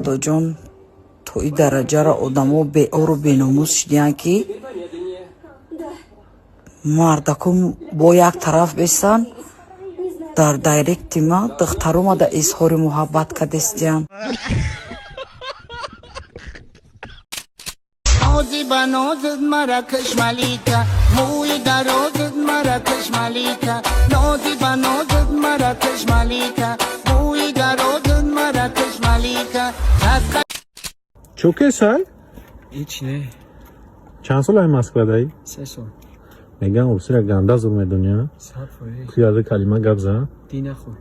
خداجان تو این درجه را آدم‌ها بی‌عار و بی‌ناموس شدن که مردکم با یک طرف بیستن در دایرکت ما دخترم در اظهار محبت کردستن. نازی بنازد مراکش ملیکا موی درازد مراکش ملیکا نازی بنازد مراکش ملیکا موی درازد مراکش ملیکا. çok eser. هیچ نه. چند سال این مسکو دایی؟ 3 سال. میگن اوبسیر گنده زور میدونیا. 100%. خیاده کلمه گپ زن. دی نخور.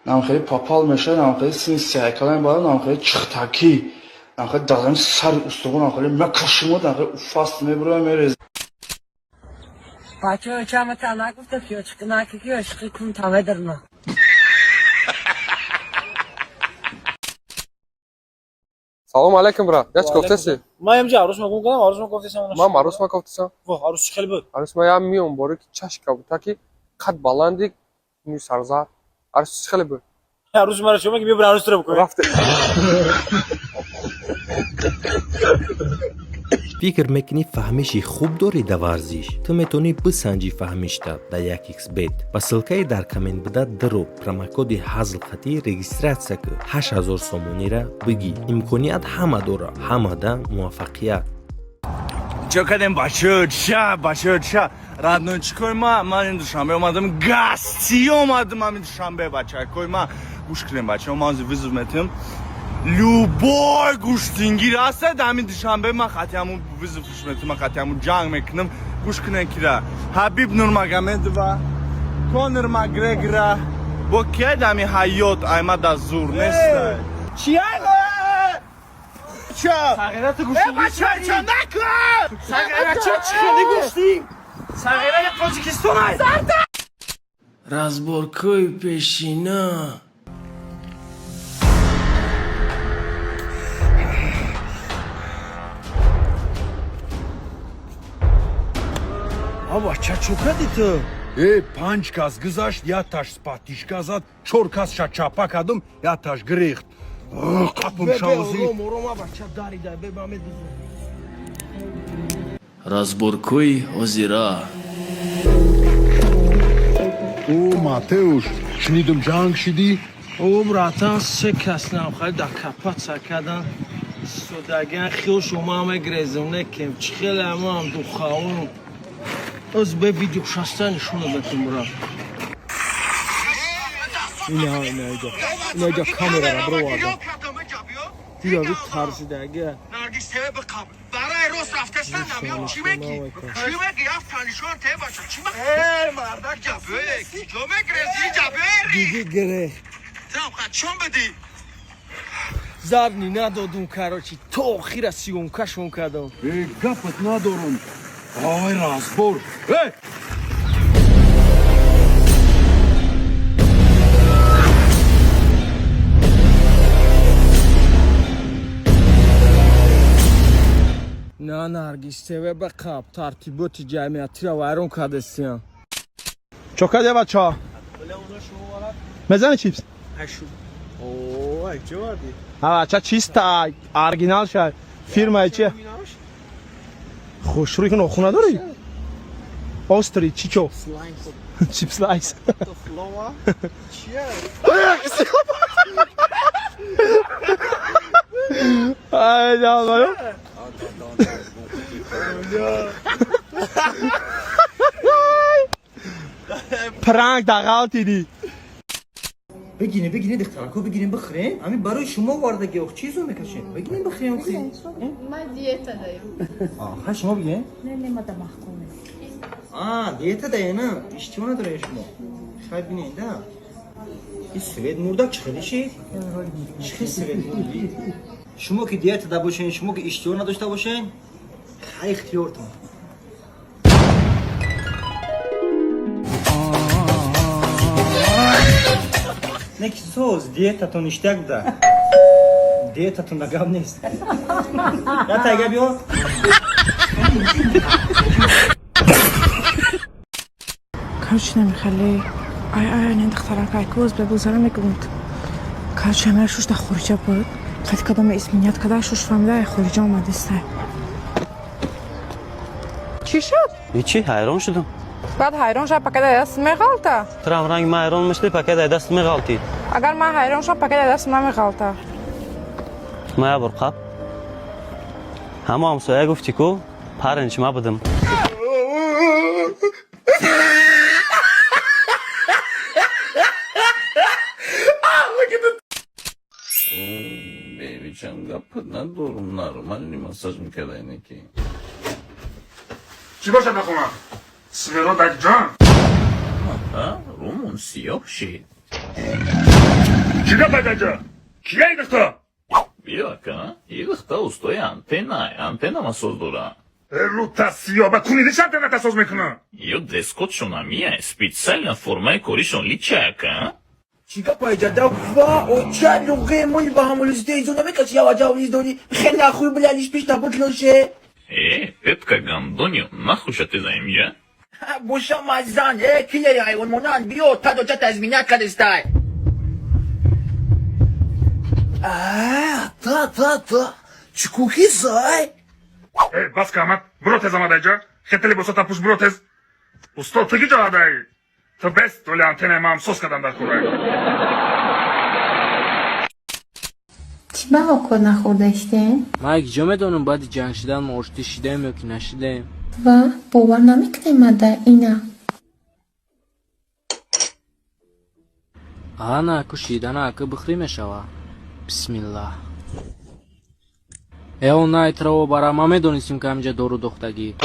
نامخیلی پاپال میشه، نامخیلی سین سیکلان بالا، نامخیلی چختکی، نامخیلی دادن سر استخون، نامخیلی مکشمود، نامخیلی فاست میبره میریز. بچه کم تا نگفته که چکه نکی که عشقی کن تمه درنا. سلام علیکم برا. یا چی گفتسی؟ ما امروز عروس ما گفتم عروس ما گفتیم ما عروس ما گفتم. واه عروس خیلی بود. عروس ما هم میام باره که چشم بود تا که قد بلندی می سرزار. عروس خیلی بود. عروس ما رو شما که بیا عروس رو بکنیم. رفته. فکر میکنی فهمیشی خوب داری در ورزش؟ تو میتونی بسنجی فهمیش در 1xbet. با سلکه در کامنت بده درو پروموکد هزل خطی رجیستراسیا که 8000 سومونی را بگی. امکانیت همه داره، همه ده موفقیت. چه کردیم باشه رادنو چیکار ما این دوشنبه اومدم گاستی اومدم من دوشنبه بچه کوی ما گوش کردیم بچه ما از ویزو متیم لوبای گوشتینگی راسته دامین دوشنبه ما خاطیامو ویزو فش متیم ما خاطیامو جنگ میکنم گوش کنن کیرا حبیب نورماگامدوف کونر ماگرگرا با کی دامی حیات احمد از زور نیست چیه تغییرات گوشتی چه نکن تغییرات چه گوشتی تغییرات تاجیکستان رازبورکوی پیشینا. آبا چه کردی تو؟ 5 کس گذاشت یا تاش سپاتیشکا زد 4 کس چاپا کردم یا تاش گریخت قپم شاوزی رازبورکوی озера. او ماتeusz شنیدم جنگ شدی او براتان 3 کس نامخواه در کپات سرکدن سوداگن خیل شما همه گریزم نکم چه خیلی همه هم دو خواهون از به ویدیو شسته نشونه بتون برا اینجا کامera را برو وادا دیگه بی ترسیدگه نرگیس تیوه بکام برای روز رفتستن نمیام چی بگی؟ چی بگی؟ افغانیشان تیوه باشم چی بگی؟ مردک جبه جمعه گریزی جبه دیگه گریخت نامخواه چون بدی؟ زرنی ندادون کراچی تو خیره سیون کشون کردم گفت ندارم آی رازبور نه نرگیس تیوه بقاب ترتیبات جمعیتی را ویرون کردستیم چوکاده بچه ها مزن چیپس اوه چه وردی؟ ها بچه چیز تا ارگینال شد فیرمه چیه؟ خوش روی که نخونه داری؟ آستری چیچو چیپ سلایس چیه؟ ای جان پرانک دقیقا تیدی بگیرین دخترکو بگیرین بخورین همین برای شما واردگی اخ چیزو میکشین بگیرین بخورین ما دیتا داریم. ها شما بگیرین نه ما ده محکومه. دیتا دارین نه اشتباه نداره شما خیلی بینین ده این سوید مردک چخیلی شید چخیلی سوید مردی شما که دیتا دا باشین شما که اشتباه نداشته باشین خیلی اختیارتون Neki söz diyetatın iştek de. Diyetatın da gab neyse. Ya tay gab yo. Короче, нами хали Ай, не дохтарак, айкоз бебузана мегунд. Короче, я шуш да хориҷа буд. Қайд кадом исминият када шуш фамда я хориҷа омадиста. Чӣ шуд? Ҳичи, ҳайрон шудам. Баъд ҳайрон шав пакетай даст меғалта? Турам ранг ма ҳайрон мешди, пакетай даст меғалтид. Агар ман ҳайрон шав пакетай даст намеғалта. Ма я бурқаб. Ҳама ҳамсоя гуфти ку, паренч ма будам. Бебичам гапа надорум, нормальный массаж мекардаине ки. چی باشه بخونم؟ سمیرودک جان رومون سیاه شید کی ده پیدنجا؟ کیه ایدختا؟ بیا که ایدختا استوی انتنا مساز داره رو تسیاه بکنیده چند تنه تساز میکنه؟ یو دسکوت شونامیه специально формай коришон личая که چیکار پایجا دوا او چه لغه مونی با همون زدیزو نمیکسی یا وجاویز دونی خیلی خوی بلندیش پیش تبود لوشه Петка Гандонio, нахуй ты займя? Буша мазан, килери айвон монан, био, та до чата изменять кадистай. Та, чукухи зай. Баска амат, бротез амадайджа, хетели босота пуш бротез. Усто тыги жадай. Ты бест, толи антенна мам соскадан дар курай. چی بها کد نخوردشتین؟ ما اگه جا میدونم باید جنگ شدن ما اشتی شدیم یا که نشدیم و باور نمیکنیم مده اینا آنا کشیدن اکه بخری میشوه بسم الله اون نایت رو برای ما میدونستیم که همجا دورو دختگی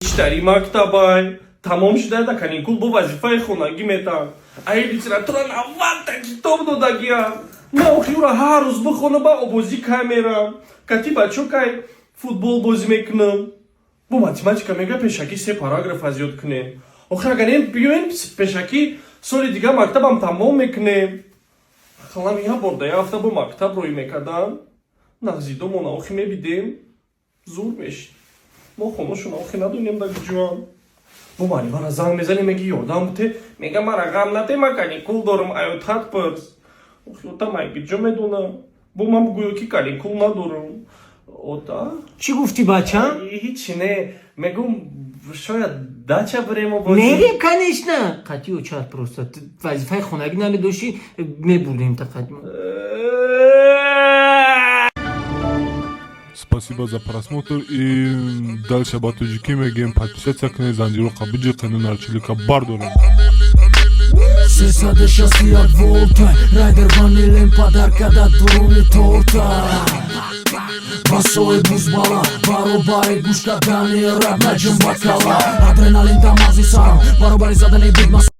بیشتری مکتبای تمام شده دا каникул бо вазифаи хонагӣ метавам. Ай литература наванта китоб додагиам. Ман охиёра ҳар рӯз бихонам ба обозӣ кай мерам. Кати бачо кай футбол бозӣ мекунам. Бо математика мега пешакӣ 3 параграф аз ёд кунем. Охир агар ин биёем пешакӣ соли дига мактабам тамом мекунем. Халам я бор да ҳафта бо мактаб рӯй мекардам. Нағзидомона охи мебидем. Зур мешид. мо хонашона охи надонем да куҷоам. бо маълимара занг мезанем меги ёдам буде мега мара ғам наде ма каникул дорам аётат пирс охиёта майги ҷо медонам бо ман гӯё ки каникул надорам ота چی گفتی بچم؟ ҳичи не мегум шояд дача бурем мерем конечно қатъи учат просто вазифаи хонагӣ намедошти мебурдем тақадмо Спасибо за просмотр и дальше по таджики мегем подписаться к Занжиру Кабиджи канал Чилика Бардора. Сесаде шасти от волта Райдер ванилен подарка да дуруни торта Басои бузбала Баробари гушка дани раб наҷм бакала Адреналин дамази сарам Баробари задани биг